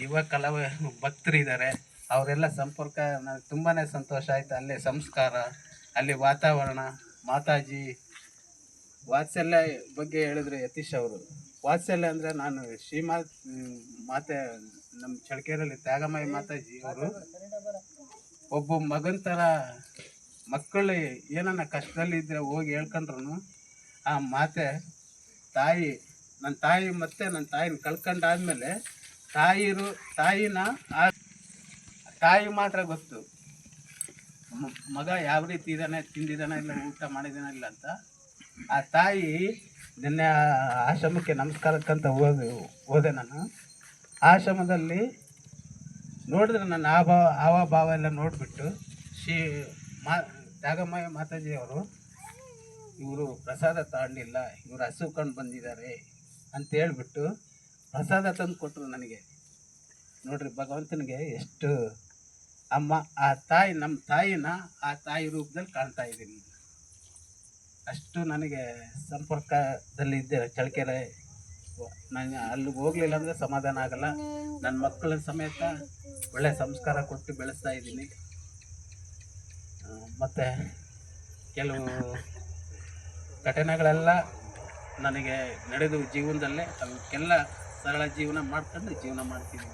ಯುವ ಭಕ್ತರಿದ್ದಾರೆ, ಅವರೆಲ್ಲ ಸಂಪರ್ಕ ನನಗೆ ತುಂಬಾ ಸಂತೋಷ ಆಯಿತು. ಅಲ್ಲೇ ಸಂಸ್ಕಾರ, ಅಲ್ಲಿ ವಾತಾವರಣ, ಮಾತಾಜಿ ವಾತ್ಸಲ್ಯ ಬಗ್ಗೆ ಹೇಳಿದ್ರು ಯತೀಶ್ ಅವರು. ವಾತ್ಸಲ್ಯ ಅಂದರೆ ನಾನು ಮಾತೆ ನಮ್ಮ ಚಳ್ಳಕೆರೆಯಲ್ಲಿ ತ್ಯಾಗಮಯಿ ಮಾತಾಜಿ ಅವರು ಒಬ್ಬ ಮಗನ ಥರ ಮಕ್ಕಳು ಏನನ್ನ ಕಷ್ಟದಲ್ಲಿದ್ದರೆ ಹೋಗಿ ಹೇಳ್ಕೊಂಡ್ರು ಆ ಮಾತೆ ತಾಯಿ, ನನ್ನ ತಾಯಿ ಮತ್ತು ನನ್ನ ತಾಯಿನ ಕಳ್ಕೊಂಡಾದ್ಮೇಲೆ ತಾಯಿನ ತಾಯಿ ಮಾತ್ರ ಗೊತ್ತು ಮಗ ಯಾವ ರೀತಿ ಇದ್ದಾನೆ, ತಿಂದಿದ್ದಾನೆ ಇಲ್ಲ, ಊಟ ಮಾಡಿದ್ದಾನೆ ಇಲ್ಲ ಅಂತ. ಆ ತಾಯಿ ನಿನ್ನೆ ಆಶ್ರಮಕ್ಕೆ ನಮಸ್ಕಾರಕ್ಕಂತ ಹೋದೆ ನಾನು. ಆಶ್ರಮದಲ್ಲಿ ನೋಡಿದ್ರೆ ನನ್ನ ಹಾವಭಾವ ಎಲ್ಲ ನೋಡಿಬಿಟ್ಟು ತ್ಯಾಗಮಯ ಮಾತಾಜಿಯವರು ಇವರು ಪ್ರಸಾದ ತಗೊಂಡಿಲ್ಲ, ಇವರು ಹಸುಕೊಂಡು ಬಂದಿದ್ದಾರೆ ಅಂತ ಹೇಳ್ಬಿಟ್ಟು ಪ್ರಸಾದ ತಂದು ಕೊಟ್ಟರು ನನಗೆ. ನೋಡ್ರಿ ಭಗವಂತನಿಗೆ ಎಷ್ಟು ಅಮ್ಮ, ಆ ತಾಯಿ, ನಮ್ಮ ತಾಯಿನ ಆ ತಾಯಿ ರೂಪದಲ್ಲಿ ಕಾಣ್ತಾ ಇದ್ದೀನಿ. ಅಷ್ಟು ನನಗೆ ಸಂಪರ್ಕದಲ್ಲಿದ್ದೆ ಚಳ್ಳಕೆರೆ. ನಾನು ಅಲ್ಲಿಗೆ ಹೋಗಲಿಲ್ಲ ಅಂದರೆ ಸಮಾಧಾನ ಆಗಲ್ಲ. ನನ್ನ ಮಕ್ಕಳ ಸಮೇತ ಒಳ್ಳೆಯ ಸಂಸ್ಕಾರ ಕೊಟ್ಟು ಬೆಳೆಸ್ತಾ ಇದ್ದೀನಿ. ಮತ್ತು ಕೆಲವು ಘಟನೆಗಳೆಲ್ಲ ನನಗೆ ನಡೆದು ಜೀವನದಲ್ಲೇ, ಅವಕ್ಕೆಲ್ಲ ಸರಳ ಜೀವನ ಮಾಡ್ಕೊಂಡು ಜೀವನ ಮಾಡ್ತೀನಿ.